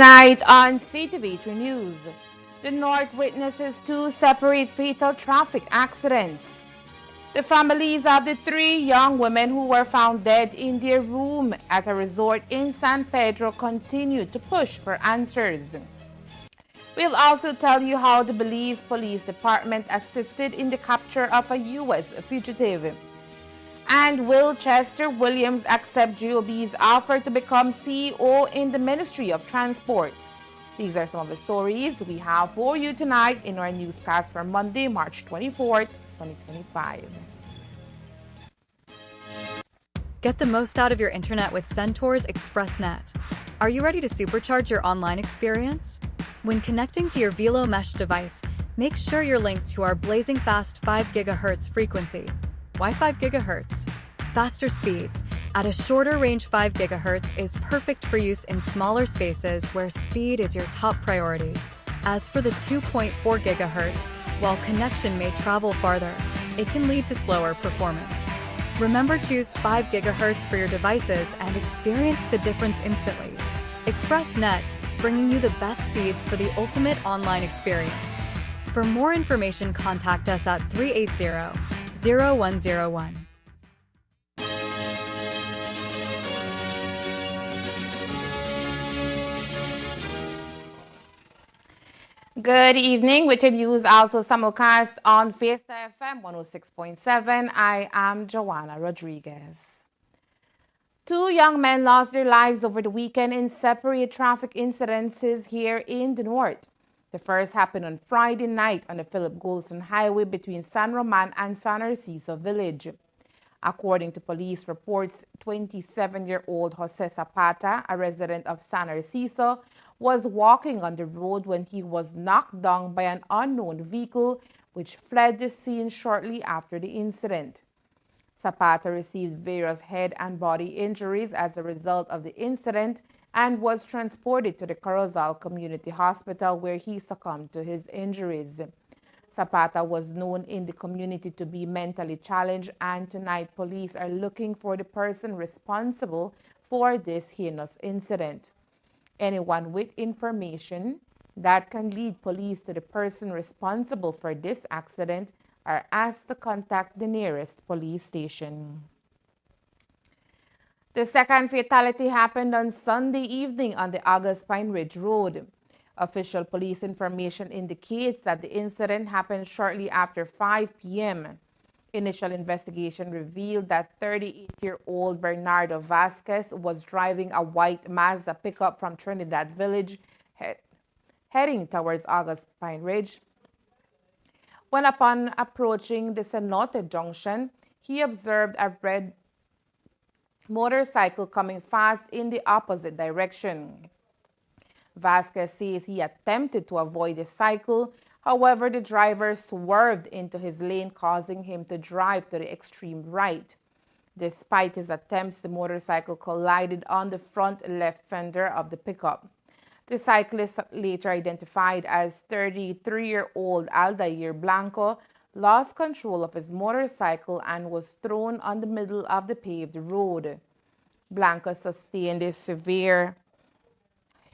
Tonight on Ctv3 News, the North witnesses two separate fatal traffic accidents. The families of the three young women who were found dead in their room at a resort in San Pedro continue to push for answers. We'll also tell you how the Belize Police Department assisted in the capture of a U.S. fugitive. And will Chester Williams accept GOB's offer to become CEO in the Ministry of Transport? These are some of the stories we have for you tonight in our newscast for Monday, March 24th, 2025. Get the most out of your internet with Centaur's ExpressNet. Are you ready to supercharge your online experience? When connecting to your Velo Mesh device, make sure you're linked to our blazing fast 5 GHz frequency. Why 5 GHz? Faster speeds at a shorter range. 5 GHz is perfect for use in smaller spaces where speed is your top priority. As for the 2.4 GHz, while connection may travel farther, it can lead to slower performance. Remember, choose 5 GHz for your devices and experience the difference instantly. ExpressNet, bringing you the best speeds for the ultimate online experience. For more information, contact us at 380-0101. Good evening. With your news also simulcast on Fiesta FM 106.7. I am Joanna Rodriguez. Two young men lost their lives over the weekend in separate traffic incidences here in the north. The first happened on Friday night on the Philip Golson Highway between San Roman and San Narciso Village. According to police reports, 27-year-old Jose Zapata, a resident of San Narciso, was walking on the road when he was knocked down by an unknown vehicle, which fled the scene shortly after the incident. Zapata received various head and body injuries as a result of the incident and was transported to the Corozal Community Hospital, where he succumbed to his injuries. Zapata was known in the community to be mentally challenged, and tonight police are looking for the person responsible for this heinous incident. Anyone with information that can lead police to the person responsible for this accident are asked to contact the nearest police station. The second fatality happened on Sunday evening on the August Pine Ridge Road. Official police information indicates that the incident happened shortly after 5 p.m. Initial investigation revealed that 38-year-old Bernardo Vasquez was driving a white Mazda pickup from Trinidad Village, heading towards August Pine Ridge. When upon approaching the Cenote Junction, he observed a red motorcycle coming fast in the opposite direction. Vasquez says he attempted to avoid the cycle. However, the driver swerved into his lane, causing him to drive to the extreme right. Despite his attempts, the motorcycle collided on the front left fender of the pickup. The cyclist, later identified as 33-year-old Aldair Blanco, lost control of his motorcycle and was thrown on the middle of the paved road. Blanco sustained a severe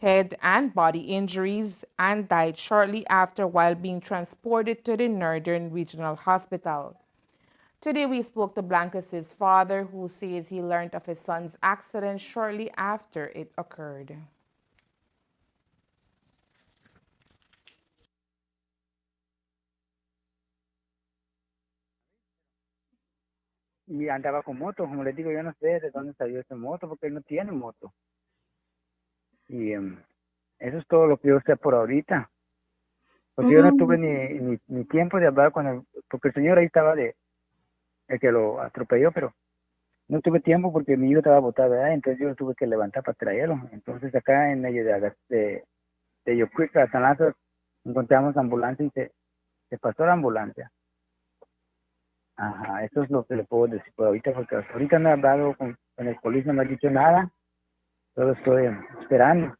head and body injuries and died shortly after while being transported to the Northern Regional Hospital. Today we spoke to Blanco's father, who says he learned of his son's accident shortly after it occurred. Y andaba con moto, como les digo, yo no sé de dónde salió esa moto, porque él no tiene moto. Y eso es todo lo que yo sé por ahorita. Porque yo no tuve ni tiempo de hablar con él, porque el señor ahí estaba el que lo atropelló, pero no tuve tiempo porque mi hijo estaba botado, ¿verdad? Entonces yo tuve que levantar para traerlo. Entonces acá en medio de Yocuica a San Lázaro encontramos ambulancia y se pasó la ambulancia. Ajá, eso es lo que le puedo decir por ahorita, porque hasta ahorita no he hablado con el policía, no me ha dicho nada. Solo estoy esperando.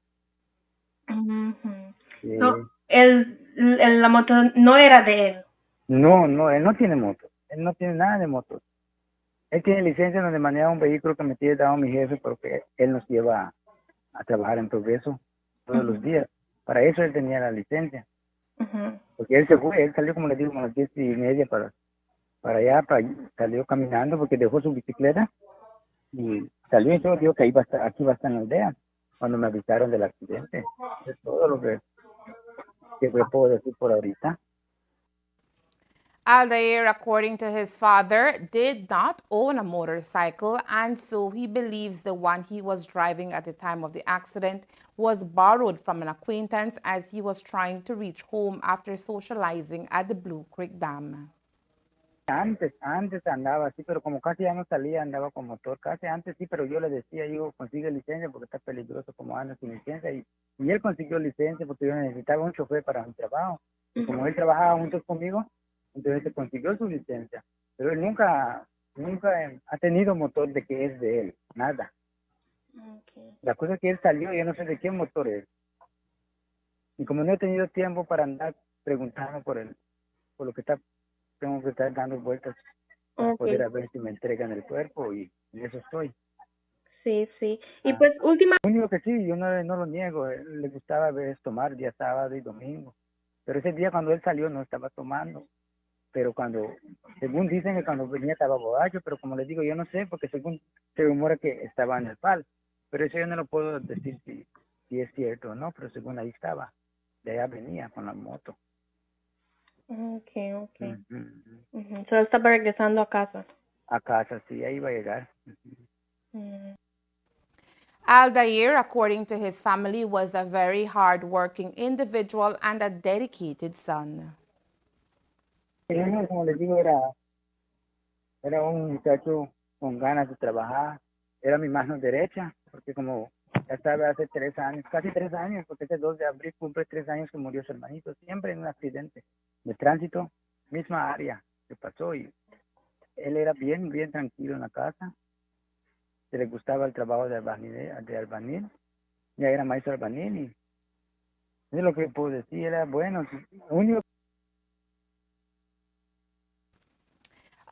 Sí. No, la moto no era de él. No, él no tiene moto. Él no tiene nada de moto. Él tiene licencia donde maneja un vehículo que me tiene dado mi jefe, porque él nos lleva a trabajar en Progreso. todos los días. Para eso él tenía la licencia. Porque él se fue, él salió como les digo, como a las 10:30 para allá, salió caminando porque dejó su bicicleta y salió y todo, dijo que aquí va a estar en la aldea, cuando me avisaron del accidente. Es todo lo que puedo decir por ahorita. Aldair, according to his father, did not own a motorcycle, and so he believes the one he was driving at the time of the accident was borrowed from an acquaintance as he was trying to reach home after socializing at the Blue Creek Dam. Antes andaba así, pero como casi ya no salía, andaba con motor. Casi antes sí, pero yo le decía, consigue licencia porque está peligroso como anda sin licencia. Y él consiguió licencia porque yo necesitaba un chofer para mi trabajo. Y como él trabajaba juntos conmigo, entonces se consiguió su licencia. Pero él nunca ha tenido motor de que es de él, nada. La cosa es que él salió y yo no sé de qué motor es. Y como no he tenido tiempo para andar preguntando por lo que está, tengo que estar dando vueltas para poder a ver si me entregan el cuerpo y en eso estoy. Sí. Y pues última... Lo único que sí, yo no lo niego, él le gustaba tomar día sábado y domingo. Pero ese día cuando él salió no estaba tomando. Pero según dicen que cuando venía estaba borracho, pero como les digo, yo no sé, porque según se rumora que estaba en el pal. Pero eso yo no lo puedo decir si es cierto o no, pero según ahí estaba. De allá venía con la moto. Okay. So estaba regresando a casa. A casa, sí, ahí iba a llegar. Aldair, according to his family, was a very hard-working individual and a dedicated son. Como les digo, era un muchacho con ganas de trabajar. Era mi mano derecha, porque como ya estaba hace 3 años, casi 3 años, porque este 2 de abril cumple 3 años que murió su hermanito, siempre en un accidente de tránsito, misma área que pasó, y él era bien tranquilo en la casa, se le gustaba el trabajo de albañil, ya era maestro albañil, y eso es lo que puedo decir, era bueno. Único.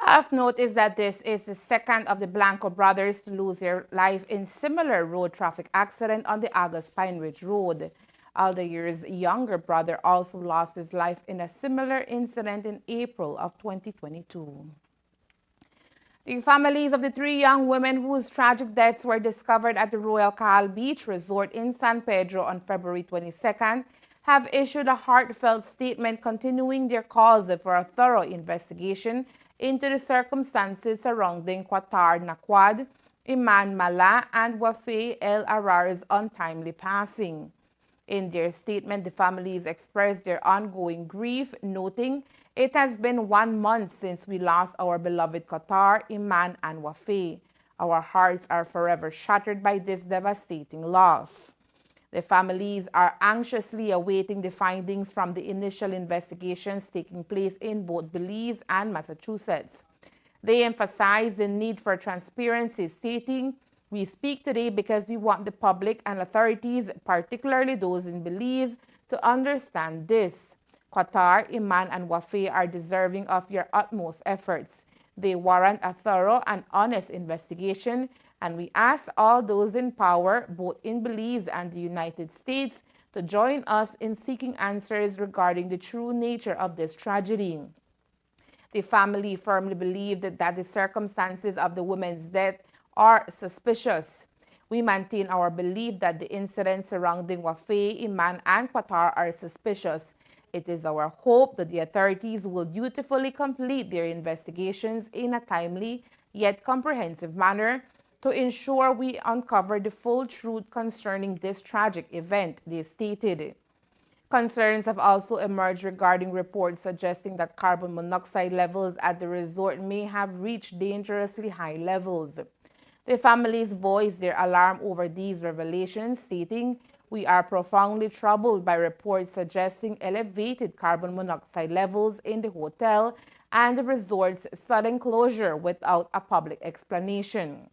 Of note is that this is the second of the Blanco brothers to lose their life in similar road traffic accident on the August Pine Ridge Road. Aldair's younger brother also lost his life in a similar incident in April of 2022. The families of the 3 young women whose tragic deaths were discovered at the Royal Cal Beach Resort in San Pedro on February 22nd have issued a heartfelt statement continuing their calls for a thorough investigation into the circumstances surrounding Qatar Naquad, Iman Mala, and Wafé El Arar's untimely passing. In their statement, the families expressed their ongoing grief, noting, "It has been 1 month since we lost our beloved Qatar, Iman, and Wafé. Our hearts are forever shattered by this devastating loss." The families are anxiously awaiting the findings from the initial investigations taking place in both Belize and Massachusetts. They emphasize the need for transparency, stating, "We speak today because we want the public and authorities, particularly those in Belize, to understand this. Qatar, Iman, and Wafé are deserving of your utmost efforts. They warrant a thorough and honest investigation, and we ask all those in power, both in Belize and the United States, to join us in seeking answers regarding the true nature of this tragedy." The family firmly believed that the circumstances of the women's death are suspicious. "We maintain our belief that the incidents surrounding Wafé, Iman, and Qatar are suspicious. It is our hope that the authorities will dutifully complete their investigations in a timely yet comprehensive manner to ensure we uncover the full truth concerning this tragic event," they stated. Concerns have also emerged regarding reports suggesting that carbon monoxide levels at the resort may have reached dangerously high levels. The families voiced their alarm over these revelations, stating, "We are profoundly troubled by reports suggesting elevated carbon monoxide levels in the hotel and the resort's sudden closure without a public explanation."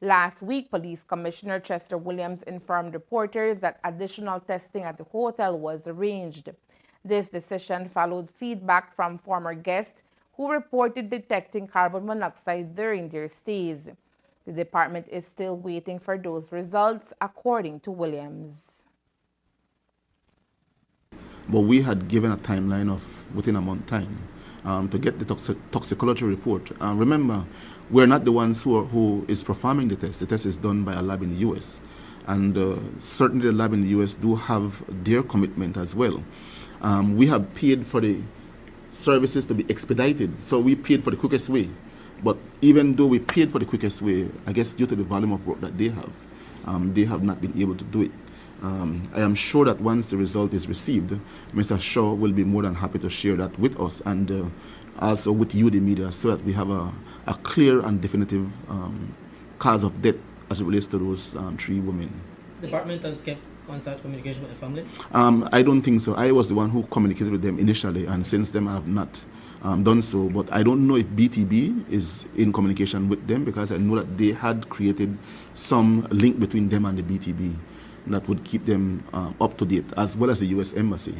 Last week, Police Commissioner Chester Williams informed reporters that additional testing at the hotel was arranged. This decision followed feedback from former guests who reported detecting carbon monoxide during their stays. The department is still waiting for those results, according to Williams. but we had given a timeline of within a month time to get the toxicology report. Remember, we're not the ones who is performing the test. The test is done by a lab in the U.S. And certainly the lab in the U.S. do have their commitment as well. We have paid for the services to be expedited, so we paid for the quickest way. But even though we paid for the quickest way, I guess due to the volume of work that they have not been able to do it. I am sure that once the result is received, Mr. Shaw will be more than happy to share that with us and also with you, the media, so that we have a clear and definitive cause of death as it relates to those 3 women. The department has kept constant communication with the family? I don't think so. I was the one who communicated with them initially, and since then I have not done so. But I don't know if BTB is in communication with them, because I know that they had created some link between them and the BTB that would keep them up to date, as well as the U.S. Embassy.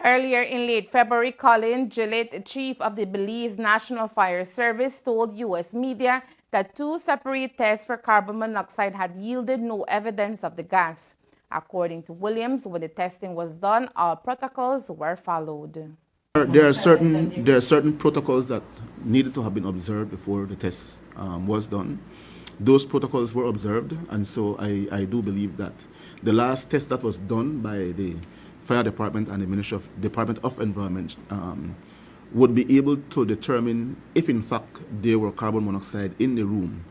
Earlier in late February, Colin Gillett, chief of the Belize National Fire Service, told U.S. media that 2 separate tests for carbon monoxide had yielded no evidence of the gas. According to Williams, when the testing was done, all protocols were followed. There are certain protocols that needed to have been observed before the test was done. Those protocols were observed, and so I do believe that the last test that was done by the Fire Department and the Department of Environment would be able to determine if in fact there were carbon monoxide in the room.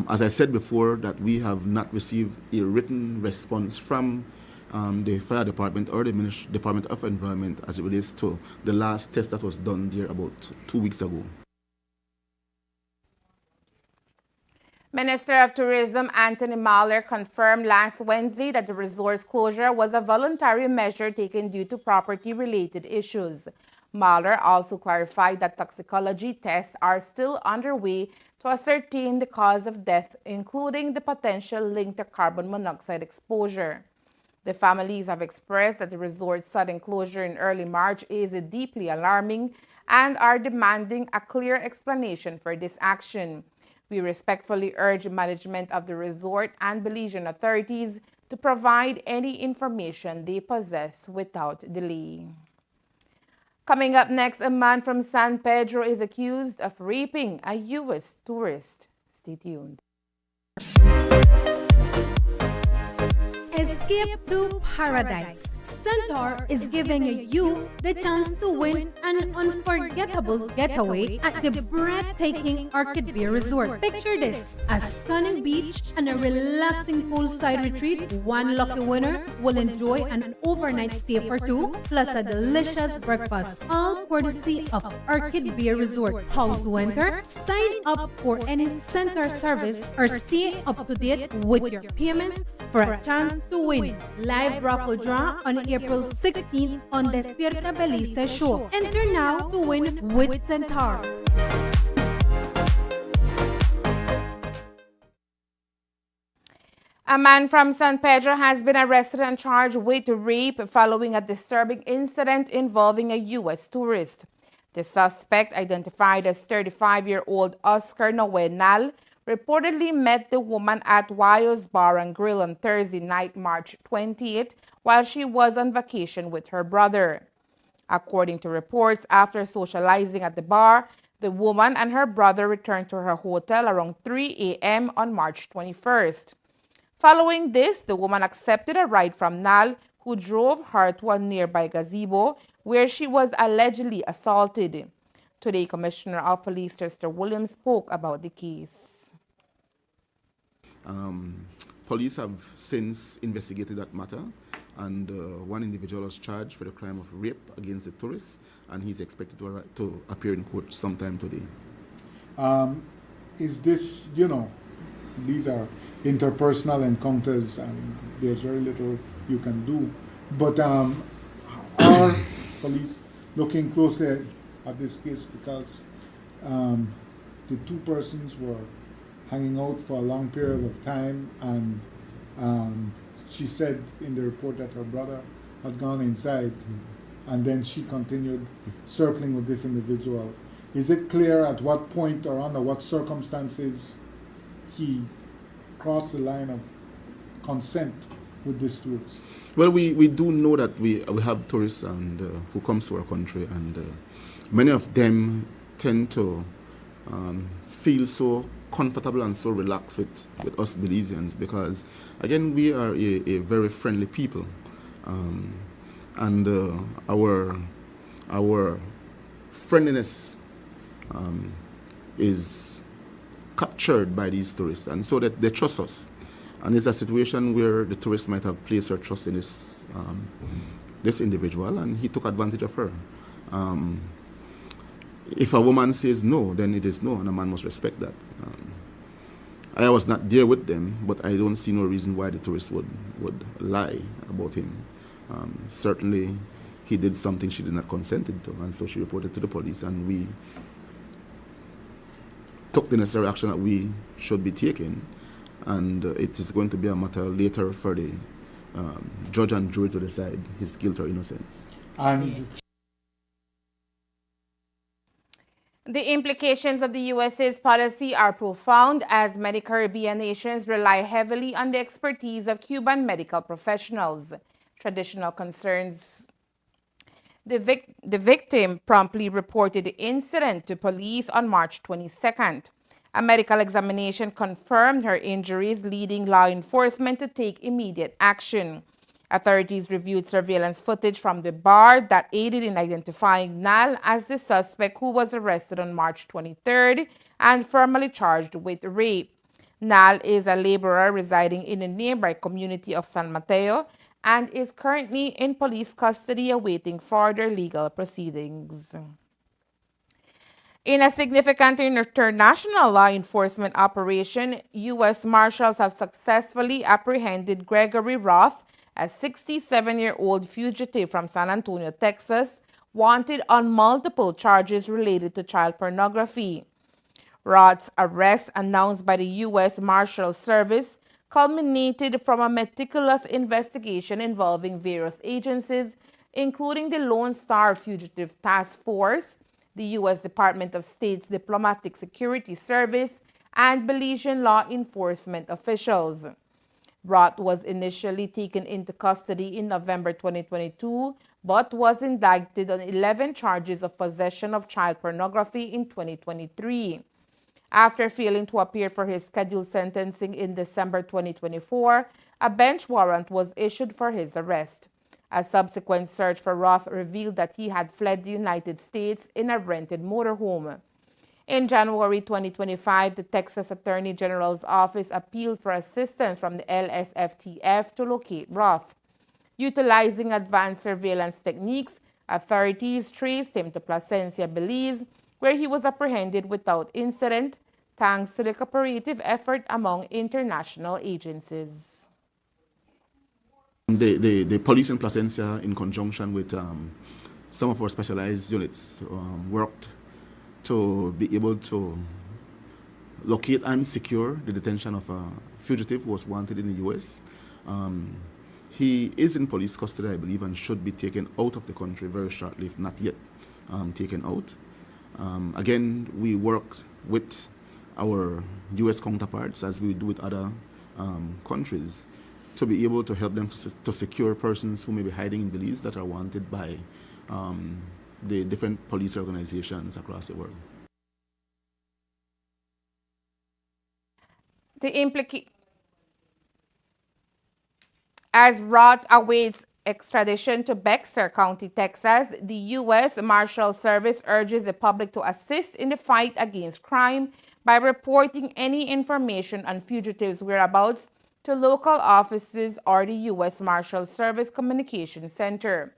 As I said before, that we have not received a written response from the Fire Department or the Department of Environment as it relates to the last test that was done there about 2 weeks ago. Minister of Tourism Anthony Mahler confirmed last Wednesday that the resort's closure was a voluntary measure taken due to property-related issues. Mahler also clarified that toxicology tests are still underway to ascertain the cause of death, including the potential link to carbon monoxide exposure. The families have expressed that the resort's sudden closure in early March is deeply alarming and are demanding a clear explanation for this action. We respectfully urge management of the resort and Belizean authorities to provide any information they possess without delay. Coming up next, a man from San Pedro is accused of raping a U.S. tourist. Stay tuned. Escape to paradise. Centaur is giving you the chance to win an unforgettable getaway at the breathtaking Orchid Bay Resort. Picture this: a stunning beach and a relaxing poolside retreat. One lucky winner will enjoy an overnight stay for 2, plus a delicious breakfast, all courtesy of Orchid Bay Resort. How to enter? Sign up for any Centaur service or stay up to date with your payments for a chance to win. Live raffle draw on April 16th on Despierta Belize show. Enter now to win with Centaur. A man from San Pedro has been arrested and charged with rape following a disturbing incident involving a U.S. tourist. The suspect, identified as 35-year-old Oscar Noenal, reportedly met the woman at Wayo's Bar and Grill on Thursday night, March 28th, while she was on vacation with her brother. According to reports, after socializing at the bar, the woman and her brother returned to her hotel around 3 a.m. on March 21st. Following this, the woman accepted a ride from Nal, who drove her to a nearby gazebo where she was allegedly assaulted. Today, Commissioner of Police Chester Williams spoke about the case. Police have since investigated that matter, and one individual was charged for the crime of rape against a tourist, and he's expected to appear in court sometime today. Is this, these are interpersonal encounters, and there's very little you can do. But are police looking closely at this case, because the 2 persons were hanging out for a long period of time, and she said in the report that her brother had gone inside, and then she continued circling with this individual. Is it clear at what point or under what circumstances he crossed the line of consent with this tourist? Well, we do know that we have tourists and who comes to our country, and many of them tend to feel so comfortable and so relaxed with us Belizeans, because again we are a very friendly people, and our friendliness is captured by these tourists, and so that they trust us. And it's a situation where the tourist might have placed her trust in this individual, and he took advantage of her. If a woman says no, then it is no, and a man must respect that. I was not there with them, but I don't see no reason why the tourist would lie about him. Certainly, he did something she did not consent to, and so she reported to the police, and we took the necessary action that we should be taking. And it is going to be a matter later for the judge and jury to decide his guilt or innocence. And The implications of the US's policy are profound, as many Caribbean nations rely heavily on the expertise of Cuban medical professionals. Traditional concerns. The victim promptly reported the incident to police on March 22nd. A medical examination confirmed her injuries, leading law enforcement to take immediate action. Authorities reviewed surveillance footage from the bar that aided in identifying Nal as the suspect, who was arrested on March 23rd and formally charged with rape. Nal is a laborer residing in the nearby community of San Mateo and is currently in police custody awaiting further legal proceedings. In a significant international law enforcement operation, U.S. Marshals have successfully apprehended Gregory Roth, a 67-year-old fugitive from San Antonio, Texas, wanted on multiple charges related to child pornography. Roth's arrest, announced by the U.S. Marshal Service, culminated from a meticulous investigation involving various agencies, including the Lone Star Fugitive Task Force, the U.S. Department of State's Diplomatic Security Service, and Belizean law enforcement officials. Roth was initially taken into custody in November 2022, but was indicted on 11 charges of possession of child pornography in 2023. After failing to appear for his scheduled sentencing in December 2024, a bench warrant was issued for his arrest. A subsequent search for Roth revealed that he had fled the United States in a rented motorhome. In January 2025, the Texas Attorney General's office appealed for assistance from the LSFTF to locate Roth. Utilizing advanced surveillance techniques, authorities traced him to Placencia, Belize, where he was apprehended without incident, thanks to the cooperative effort among international agencies. The police in Placencia, in conjunction with some of our specialized units, worked to be able to locate and secure the detention of a fugitive who was wanted in the U.S. He is in police custody, I believe, and should be taken out of the country very shortly, if not yet taken out. Again, we worked with our U.S. counterparts, as we do with other countries, to be able to help them to secure persons who may be hiding in Belize that are wanted by the different police organizations across the world. As Roth awaits extradition to Bexar County, Texas, the U.S. Marshal Service urges the public to assist in the fight against crime by reporting any information on fugitives' whereabouts to local offices or the U.S. Marshal Service Communication Center.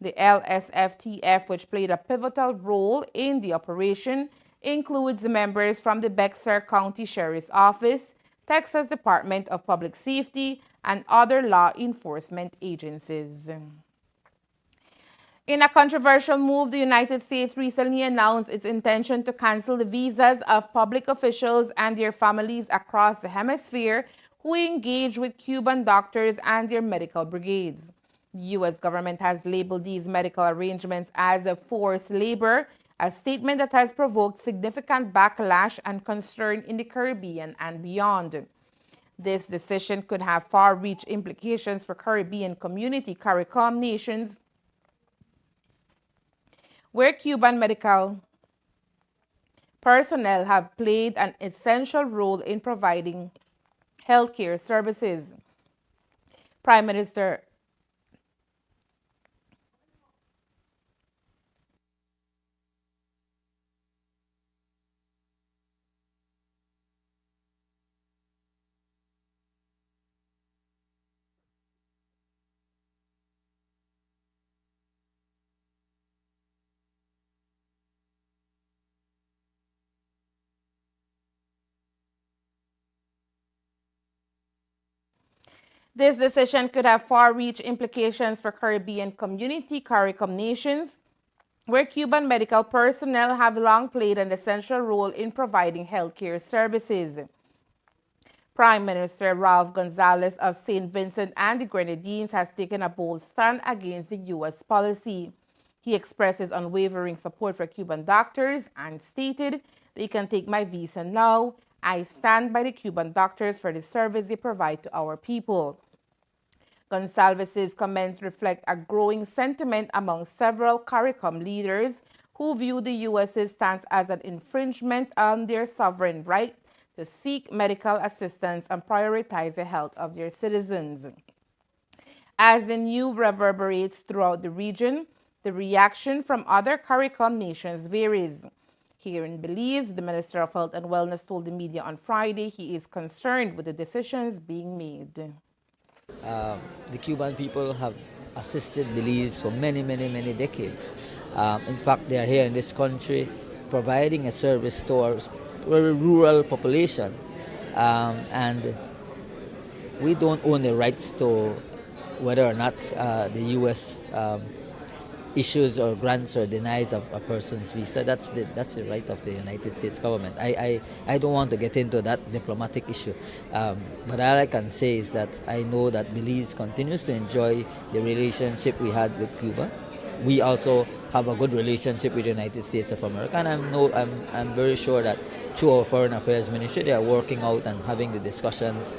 The LSFTF, which played a pivotal role in the operation, includes members from the Bexar County Sheriff's Office, Texas Department of Public Safety, and other law enforcement agencies. In a controversial move, the United States recently announced its intention to cancel the visas of public officials and their families across the hemisphere who engage with Cuban doctors and their medical brigades. The U.S. government has labeled these medical arrangements as a forced labor, a statement that has provoked significant backlash and concern in the Caribbean and beyond. This decision could have far-reaching implications for Caribbean community CARICOM nations, where Cuban medical personnel have played an essential role in providing healthcare services. Prime Minister This decision could have far-reaching implications for Caribbean community CARICOM nations, where Cuban medical personnel have long played an essential role in providing healthcare services. Prime Minister Ralph Gonzalez of St. Vincent and the Grenadines has taken a bold stand against the U.S. policy. He expressed his unwavering support for Cuban doctors and stated, "They can take my visa now. I stand by the Cuban doctors for the service they provide to our people." Gonsalves's comments reflect a growing sentiment among several CARICOM leaders who view the U.S.'s stance as an infringement on their sovereign right to seek medical assistance and prioritize the health of their citizens. As the news reverberates throughout the region, the reaction from other CARICOM nations varies. Here in Belize, the Minister of Health and Wellness told the media on Friday he is concerned with the decisions being made. The Cuban people have assisted Belize for many, many, many decades. In fact, they are here in this country providing a service to our very rural population. And we don't own the rights to whether or not the U.S. Issues or grants or denies of a person's visa. That's the right of the United States government. I don't want to get into that diplomatic issue, but all I can say is that I know that Belize continues to enjoy the relationship we had with Cuba. We also have a good relationship with the United States of America, and I'm very sure that through our Foreign Affairs Ministry they are working out and having the discussions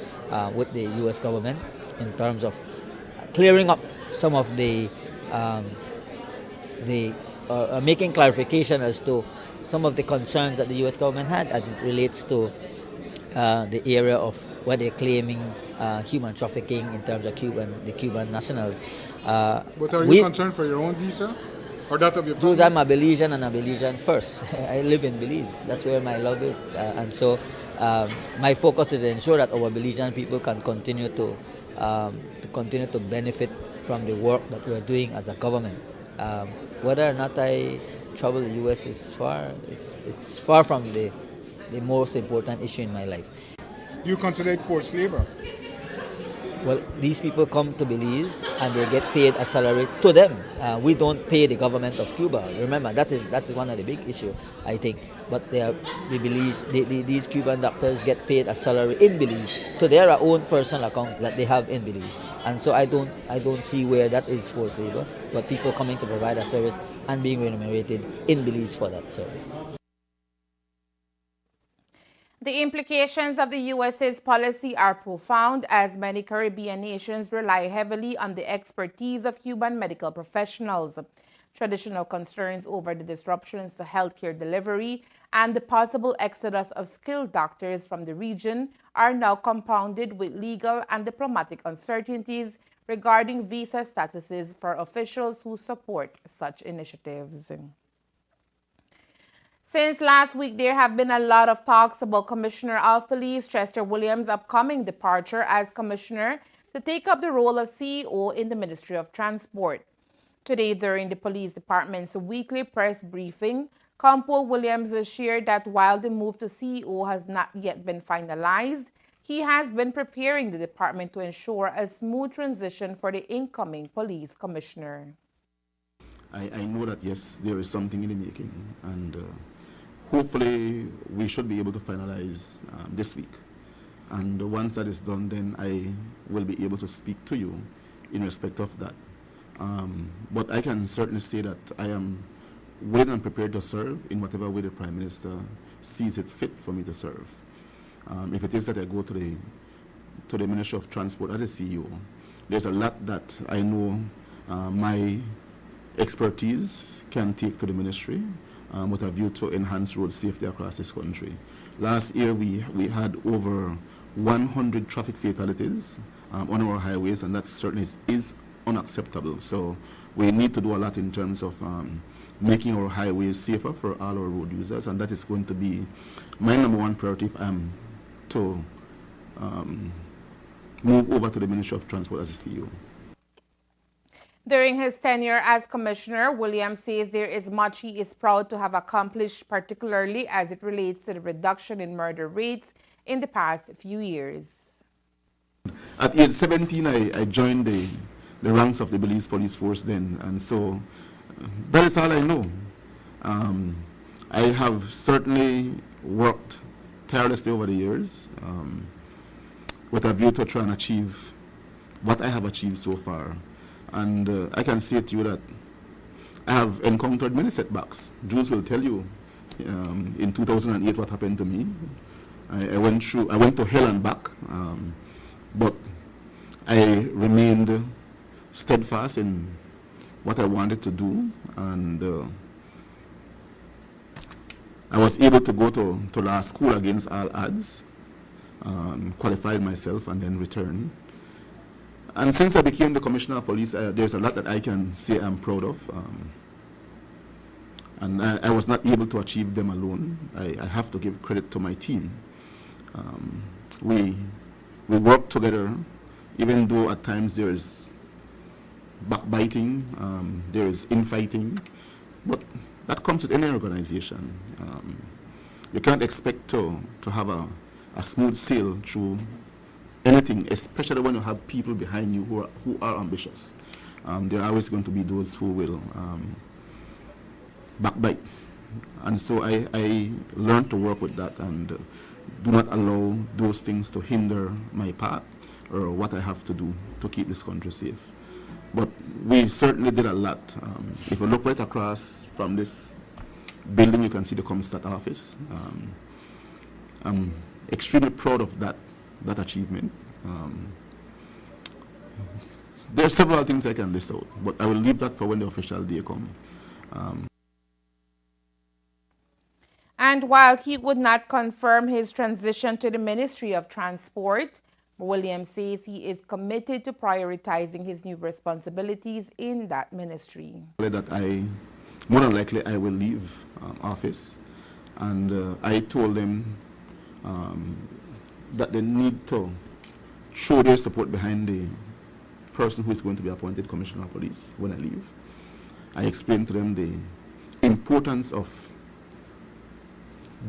with the U.S. government in terms of clearing up some of the making clarification as to some of the concerns that the U.S. government had as it relates to the area of what they're claiming human trafficking in terms of the Cuban nationals. But are you concerned for your own visa or that of your family? Because I'm a Belizean and a Belizean first. I live in Belize. That's where my love is. And so my focus is to ensure that our Belizean people can continue to benefit from the work that we're doing as a government. Whether or not I travel the U.S. is it's far from the most important issue in my life. Do you consider it forced labor? Well, these people come to Belize and they get paid a salary to them. We don't pay the government of Cuba. Remember, that is one of the big issues, I think. But these Cuban doctors get paid a salary in Belize to their own personal accounts that they have in Belize. And so I don't see where that is forced labor, but people coming to provide a service and being remunerated in Belize for that service. The implications of the U.S.'s policy are profound, as many Caribbean nations rely heavily on the expertise of Cuban medical professionals. Traditional concerns over the disruptions to healthcare delivery and the possible exodus of skilled doctors from the region are now compounded with legal and diplomatic uncertainties regarding visa statuses for officials who support such initiatives. Since last week, there have been a lot of talks about Commissioner of Police Chester Williams' upcoming departure as Commissioner to take up the role of CEO in the Ministry of Transport. Today, during the Police Department's weekly press briefing, Compo Williams shared that while the move to CEO has not yet been finalized, he has been preparing the department to ensure a smooth transition for the incoming police commissioner. I know that, yes, there is something in the making, and hopefully we should be able to finalize this week. And once that is done, then I will be able to speak to you in respect of that. But I can certainly say that I am willing and prepared to serve in whatever way the Prime Minister sees it fit for me to serve. If it is that I go to the to the Ministry of Transport as a CEO. There's a lot that I know my expertise can take to the ministry with a view to enhance road safety across this country. Last year we had over 100 traffic fatalities on our highways, and that certainly is unacceptable. So we need to do a lot in terms of making our highways safer for all our road users, and that is going to be my number one priority if I'm to move over to the Ministry of Transport as a CEO. During his tenure as commissioner, Williams says there is much he is proud to have accomplished, particularly as it relates to the reduction in murder rates in the past few years. At age 17, I joined the ranks of the Belize Police Force then, and so that is all I know. I have certainly worked tirelessly over the years with a view to try and achieve what I have achieved so far. And I can say to you that I have encountered many setbacks. Jules will tell you in 2008 what happened to me. I went to hell and back, but I remained steadfast in what I wanted to do, and I was able to go to law school against all odds, qualified myself, and then return. And since I became the Commissioner of Police, there's a lot that I can say I'm proud of. And I was not able to achieve them alone. I have to give credit to my team. We work together, even though at times there is backbiting, there is infighting, but that comes with any organization. You can't expect to have a smooth sail through anything, especially when you have people behind you who are ambitious. There are always going to be those who will backbite. And so I learned to work with that and do not allow those things to hinder my path or what I have to do to keep this country safe. But we certainly did a lot. If you look right across from this building, you can see the Comstat office. I'm extremely proud of that achievement. There are several things I can list out, but I will leave that for when the official day comes. And while he would not confirm his transition to the Ministry of Transport, Williams says he is committed to prioritizing his new responsibilities in that ministry. That more than likely, I will leave office, and I told them that they need to show their support behind the person who is going to be appointed Commissioner of Police when I leave. I explained to them the importance of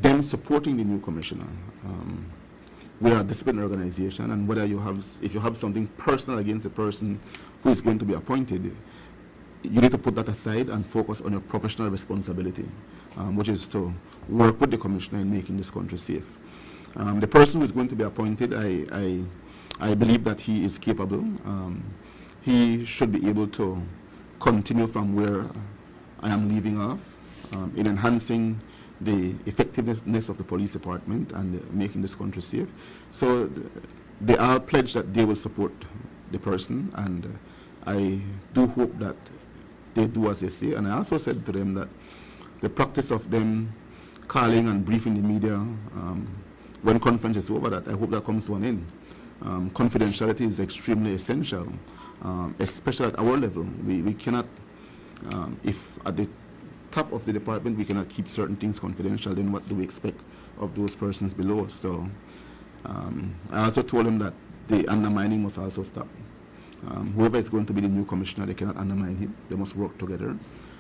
them supporting the new commissioner. We are a disciplinary organization, and if you have something personal against the person who is going to be appointed, you need to put that aside and focus on your professional responsibility, which is to work with the commissioner in making this country safe. The person who is going to be appointed, I believe that he is capable. He should be able to continue from where I am leaving off in enhancing the effectiveness of the police department and making this country safe. So they are pledged that they will support the person, and I do hope that they do as they say. And I also said to them that the practice of them calling and briefing the media when conference is over, that I hope that comes to an end. Confidentiality is extremely essential, especially at our level. We cannot, if at the top of the department we cannot keep certain things confidential, then what do we expect of those persons below us? So I also told them that the undermining must also stop. Whoever is going to be the new commissioner, they cannot undermine him. They must work together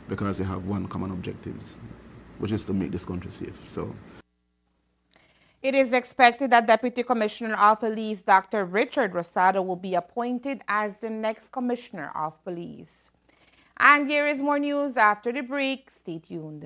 because they have one common objective, which is to make this country safe. So it is expected that Deputy Commissioner of Police Dr. Richard Rosado will be appointed as the next Commissioner of Police. And there is more news after the break. Stay tuned.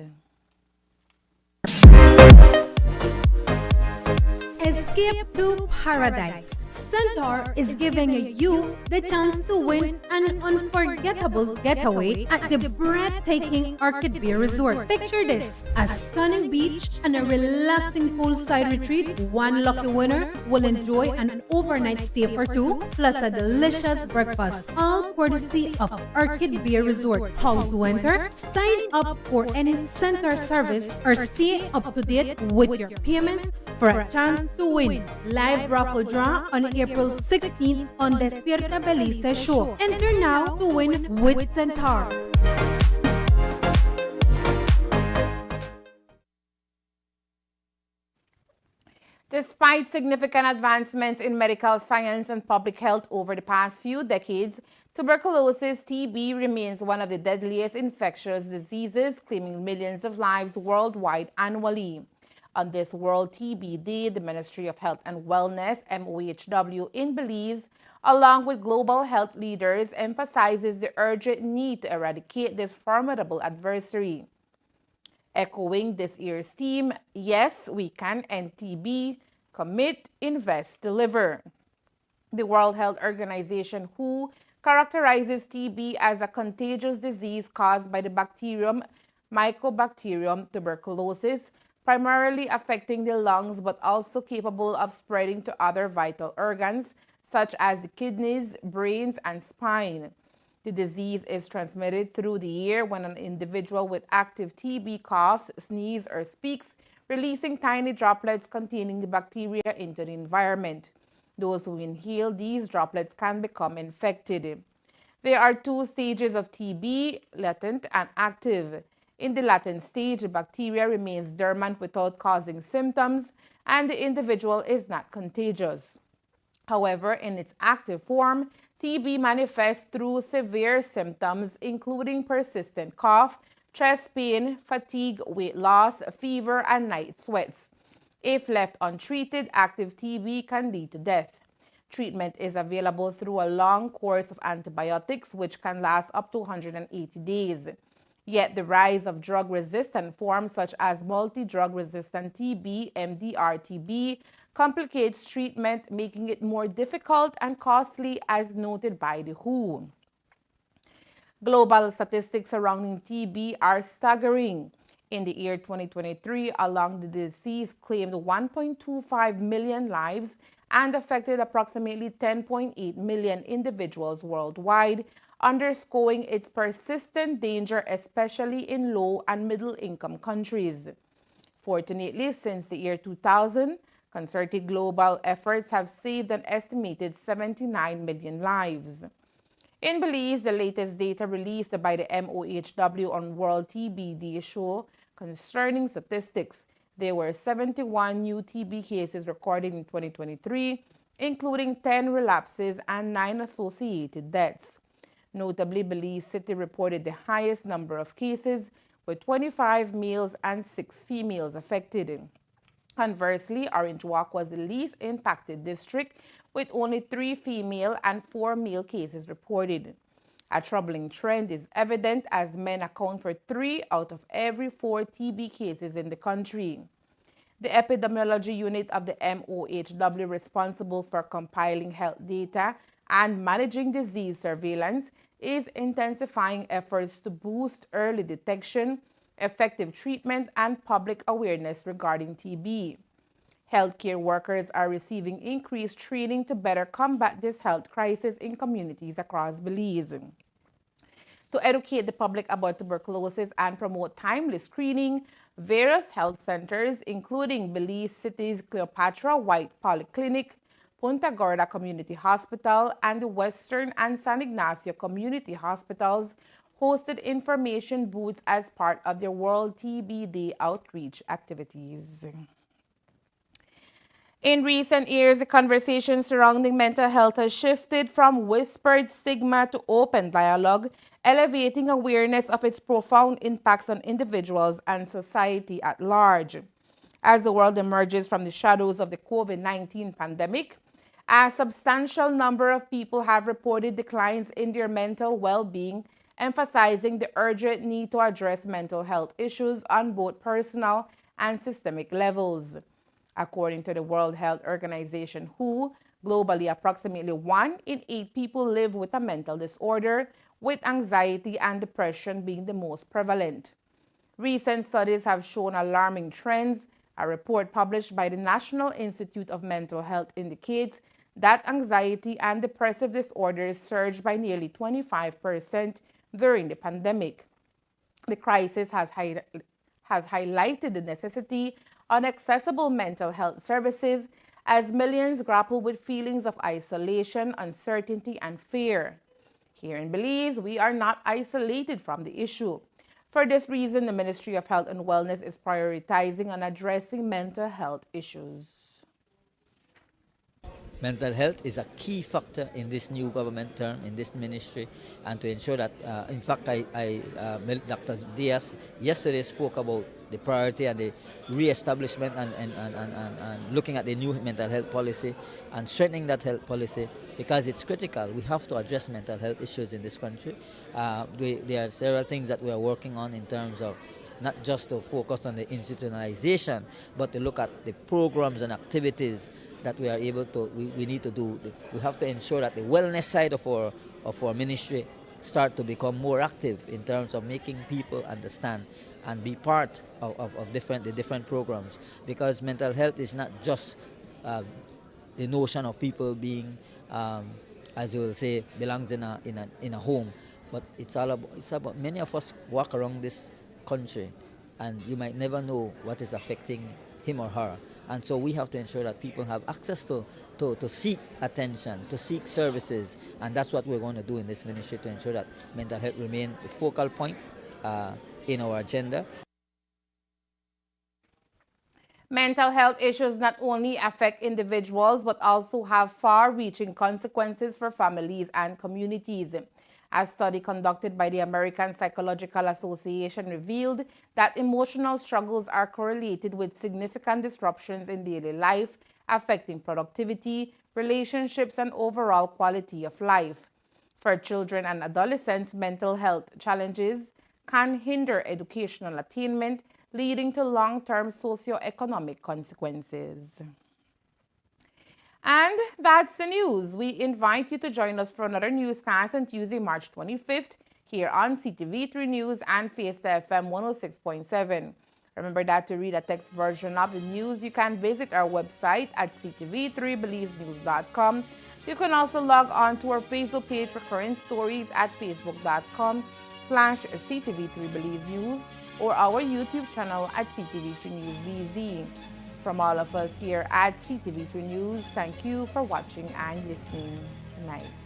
Escape to paradise. Centaur is giving you the chance to win an unforgettable getaway at the breathtaking Orchid Bay Resort. Picture this: a stunning beach and a relaxing poolside retreat. One lucky winner will enjoy an overnight stay for two, plus a delicious breakfast, all courtesy of Orchid Bay Resort. How to enter? Sign up for any Centaur service or stay up to date with your payments for a chance to win. Live raffle draw on April 16th on Despierta Belize show. Enter now to win with Centaur. Despite significant advancements in medical science and public health over the past few decades, tuberculosis (TB) remains one of the deadliest infectious diseases, claiming millions of lives worldwide annually. On this World TB Day, the Ministry of Health and Wellness, MOHW, in Belize, along with global health leaders, emphasizes the urgent need to eradicate this formidable adversary. Echoing this year's theme, Yes, We Can End TB, Commit, Invest, Deliver. The World Health Organization, WHO, characterizes TB as a contagious disease caused by the bacterium Mycobacterium tuberculosis, primarily affecting the lungs but also capable of spreading to other vital organs such as the kidneys, brains, and spine. The disease is transmitted through the air when an individual with active TB coughs, sneezes, or speaks, releasing tiny droplets containing the bacteria into the environment. Those who inhale these droplets can become infected. There are two stages of TB, latent and active. In the latent stage, the bacteria remains dormant without causing symptoms, and the individual is not contagious. However, in its active form, TB manifests through severe symptoms, including persistent cough, chest pain, fatigue, weight loss, fever, and night sweats. If left untreated, active TB can lead to death. Treatment is available through a long course of antibiotics, which can last up to 180 days. Yet the rise of drug-resistant forms such as multi-drug-resistant TB, MDR-TB, complicates treatment, making it more difficult and costly, as noted by the WHO. Global statistics surrounding TB are staggering. In the year 2023, alone the disease claimed 1.25 million lives and affected approximately 10.8 million individuals worldwide, underscoring its persistent danger, especially in low and middle-income countries. Fortunately, since the year 2000, concerted global efforts have saved an estimated 79 million lives. In Belize, the latest data released by the MOHW on World TB Day show concerning statistics. There were 71 new TB cases recorded in 2023, including 10 relapses and 9 associated deaths. Notably, Belize City reported the highest number of cases, with 25 males and 6 females affected. Conversely, Orange Walk was the least impacted district, with only 3 female and 4 male cases reported. A troubling trend is evident as men account for 3 out of every 4 TB cases in the country. The epidemiology unit of the MOHW, responsible for compiling health data and managing disease surveillance, is intensifying efforts to boost early detection, effective treatment, and public awareness regarding TB. Healthcare workers are receiving increased training to better combat this health crisis in communities across Belize. To educate the public about tuberculosis and promote timely screening, various health centers, including Belize City's Cleopatra White Polyclinic, Punta Gorda Community Hospital, and the Western and San Ignacio Community Hospitals, hosted information booths as part of their World TB Day outreach activities. In recent years, the conversation surrounding mental health has shifted from whispered stigma to open dialogue, elevating awareness of its profound impacts on individuals and society at large. As the world emerges from the shadows of the COVID-19 pandemic, a substantial number of people have reported declines in their mental well-being, emphasizing the urgent need to address mental health issues on both personal and systemic levels. According to the World Health Organization, WHO, Globally, approximately 1 in 8 people live with a mental disorder, with anxiety and depression being the most prevalent. Recent studies have shown alarming trends. A report published by the National Institute of Mental Health indicates that anxiety and depressive disorders surged by nearly 25% during the pandemic. The crisis has highlighted the necessity of accessible mental health services as millions grapple with feelings of isolation, uncertainty, and fear. Here in Belize, we are not isolated from the issue. For this reason, the Ministry of Health and Wellness is prioritizing on addressing mental health issues. Mental health is a key factor in this new government term, in this ministry, and to ensure that, in fact, Dr. Diaz yesterday spoke about the priority and the re-establishment and looking at the new mental health policy and strengthening that health policy because it's critical. We have to address mental health issues in this country. There are several things that we are working on in terms of not just to focus on the institutionalization, but to look at the programs and activities that we are able to, we need to do. We have to ensure that the wellness side of our ministry start to become more active in terms of making people understand and be part of the different programs, because mental health is not just the notion of people being, as you will say, belongs in a home, but it's about many of us walk around this country and you might never know what is affecting him or her. And so we have to ensure that people have access to seek attention, to seek services, and that's what we're going to do in this ministry to ensure that mental health remain the focal point in our agenda. Mental health issues not only affect individuals but also have far-reaching consequences for families and communities. A study conducted by the American Psychological Association revealed that emotional struggles are correlated with significant disruptions in daily life, affecting productivity, relationships, and overall quality of life. For children and adolescents, mental health challenges can hinder educational attainment, leading to long-term socioeconomic consequences. And that's the news. We invite you to join us for another newscast on Tuesday, March 25th, here on Ctv3 News and Fiesta FM 106.7. Remember that to read a text version of the news, you can visit our website at ctv3belizenews.com. You can also log on to our Facebook page for current stories at facebook.com/ctv3belizenews or our YouTube channel at Ctv3 News BZ. From all of us here at Ctv3 News, thank you for watching and listening. Good night.